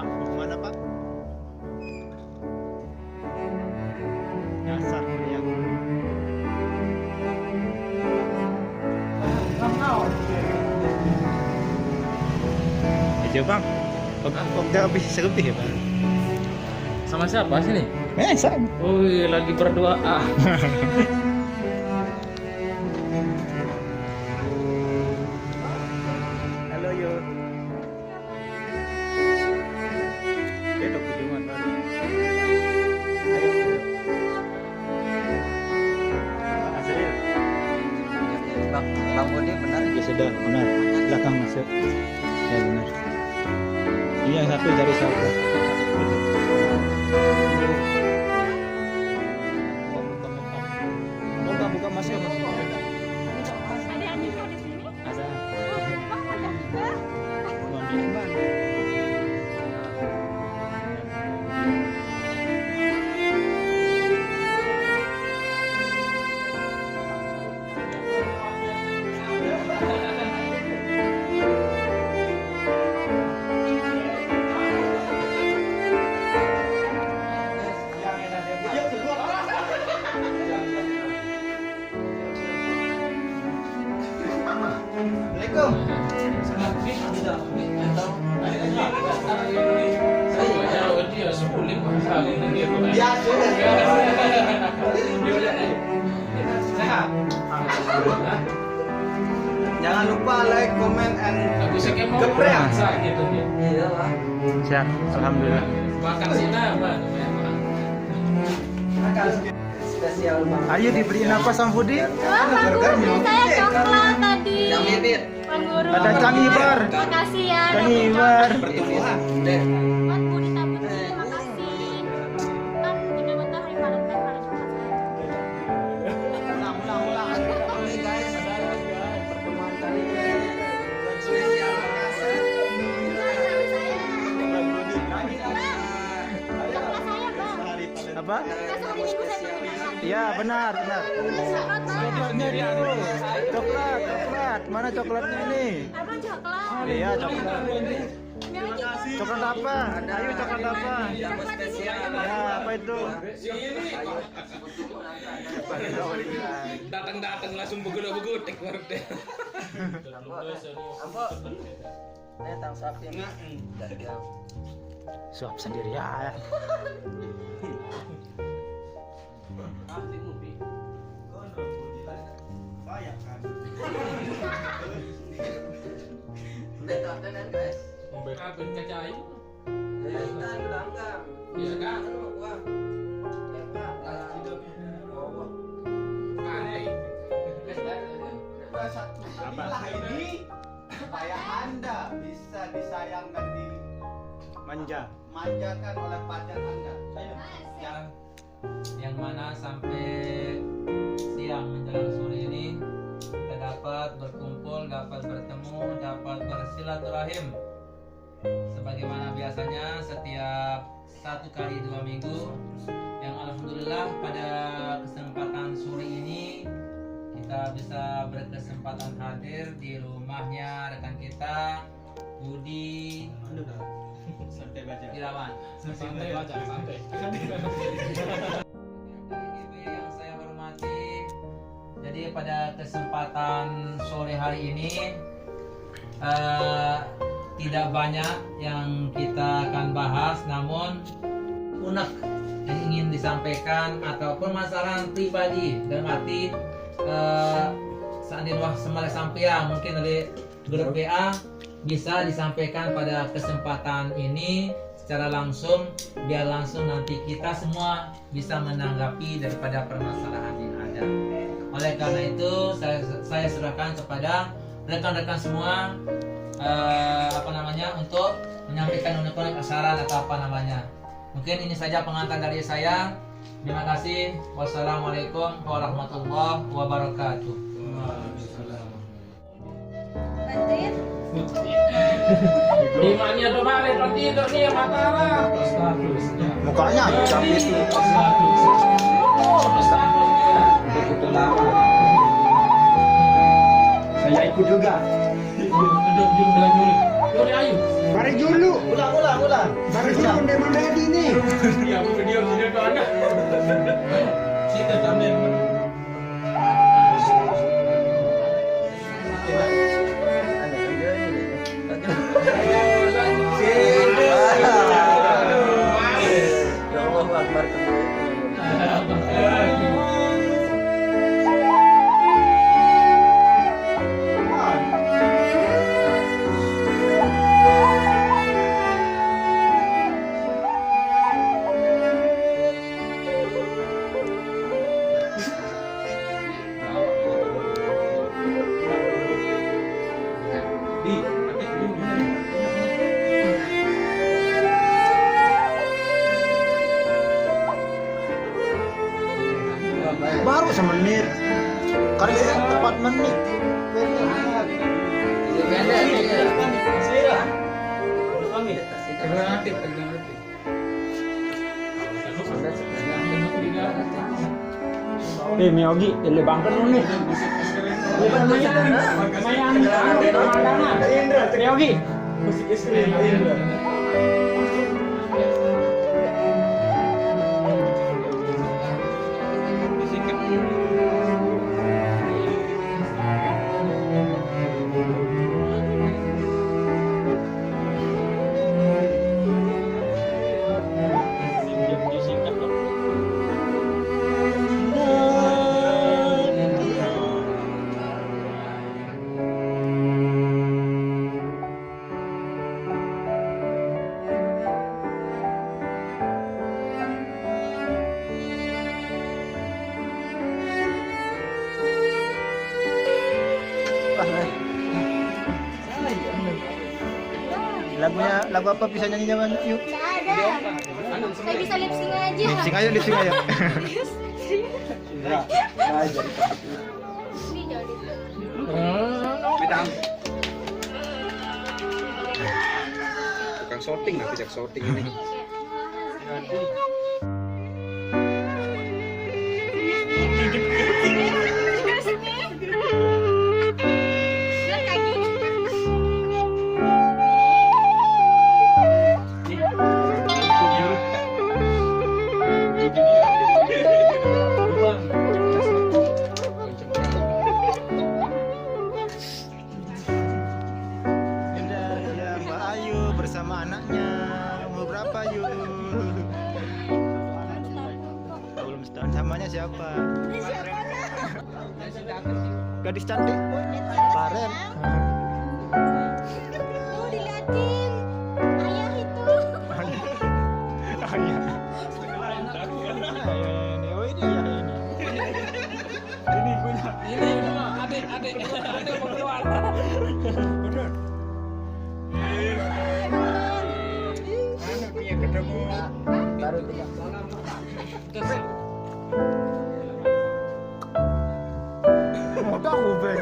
Pak, mau kemana Pak? Dasar kuliah. Ayo Bang, udah habis serupih ya Bang? Sama siapa sih nih? Sama. Wih, lagi berdoa. Halo yo. Itu kunjungan baru. Ayo. Asril. Bang Budi benar? Ya sudah, benar. Belakang masuk. Ya benar. Ini yang satu dari siapa? Buka masuk. Ada yang nyusul di sini? Ada. Bang, ada juga. Mandi Bang. Assalamualaikum. Ya sudah. Jangan lupa like, comment, and geprek. Iya lah. Sehat, alhamdulillah. Makan sini apa? Spesial banget. Ayo dibeliin apa sama Budi? Wah, Pak Guru, saya coklat tadi. Yang bibit. Pak Guru. Ada Cangibar. Makasih ya. Cangibar. Pertumbuhan. Deh. Buat Budi Tabut, terima kasih. Kan juga matahari Valentine pada coklat. Ulang. Oke guys, pertemuan kali ini spesial banget. Coklat saya, Bang. Apa? Kasih ibu saya makan. Iya benar. Coklat, Bang. Coklatnya dulu. Coklat. Mana coklatnya ini? Abang coklat. Iya coklat. Miliki, Bang. Coklat apa? Ayo coklat apa? Yang spesial. Ya apa itu? Datang langsung begudu-begudu baru deh. Ambo. Ini tang sapi. Suap sendiri ya. Betul guys. Kabin kaca ayu. Kita bangga. Iya kan? Wah. Apa? Ini supaya Anda bisa disayangkan di Manja. manjakan oleh pacar Anda. yang mana sampai siang menjelang sore ini kita dapat berkumpul, dapat bertemu, dapat bersilaturahim sebagaimana biasanya setiap 1 kali 2 minggu, yang alhamdulillah pada kesempatan sore ini kita bisa berkesempatan hadir di rumahnya rekan kita Budi Irawan. Santai baca, santai. Yang saya hormati, jadi pada kesempatan sore hari ini tidak banyak yang kita akan bahas, namun unek yang ingin disampaikan atau permasalahan pribadi dalam arti seandainya semala sampean mungkin oleh grup WA bisa disampaikan pada kesempatan ini secara langsung, biar langsung nanti kita semua bisa menanggapi daripada permasalahan yang ada. Oleh karena itu saya serahkan kepada rekan-rekan semua untuk menyampaikan unek-unek saran atau apa namanya. Mungkin ini saja pengantar dari saya. Terima kasih. Wassalamualaikum warahmatullahi wabarakatuh. Bantuin. Di mana tuh balik tidur nih Mataram. Mukanya jam itu. Begitu lama. Saya ikut juga. Duduk bilang nyulik. Yuri ayu. Mari dulu. Ulang. Mari dulu dia mandadi nih. Iya, aku video ke anak. Situ sambil. Allahu Akbar. Baru semenit. Kalian tepat menit. Miyogi, dilebangkan dulu nih. Lumayan, Miyogi. Musik istri Indra. Lagu apa bisa nyanyi zaman yuk? Nggak ada. Saya bisa lip sync aja. Lip sync ayo. Ini jadi. Tukang sorting lah, pijak sorting ini. Mbak Ayu bersama anaknya. Umur berapa Ayu? Belum setahun. Samanya siapa? Gadis cantik. Farel. Tuh diliatin. Ayah itu. Ayah. Oh ini ayah ini. Ini punya. Ini mah adik mau keluar. Bener. Mana punya ketemu? Baru tiga. Udah Ruben.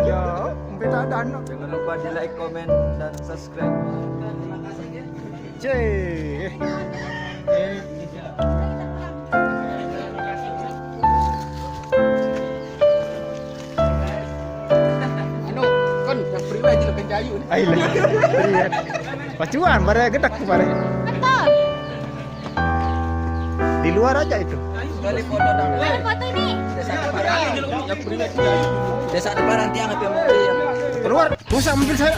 Ya, beda dana. Jangan lupa di like, komen, dan subscribe. Cih. Kon yang priwe aja lebih kayu. Ayo lihat. Pacuan, bare gedak bare. Betul. Di luar aja itu. Kali foto dong. Ada foto nih. Desa depan. Yang priwe kayu. Desa depan nanti anggap yang mobil. Keluar, rusak mobil saya.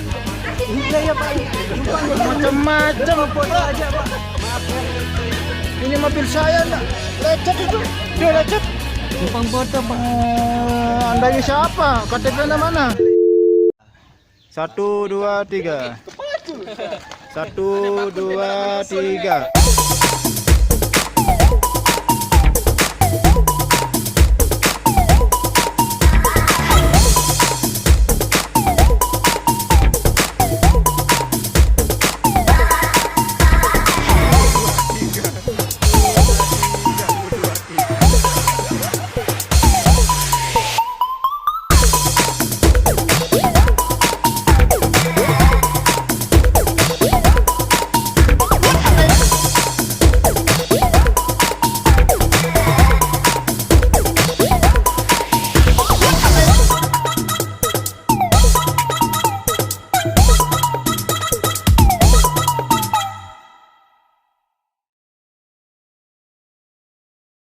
Iya ya Pak. Macam-macam foto aja Pak. Ini mobil saya enggak lecet itu. Dia lecet. Numpang foto Pak. Anda ini siapa? KTP Anda mana? 1, 2, 3. 1, 2, 3.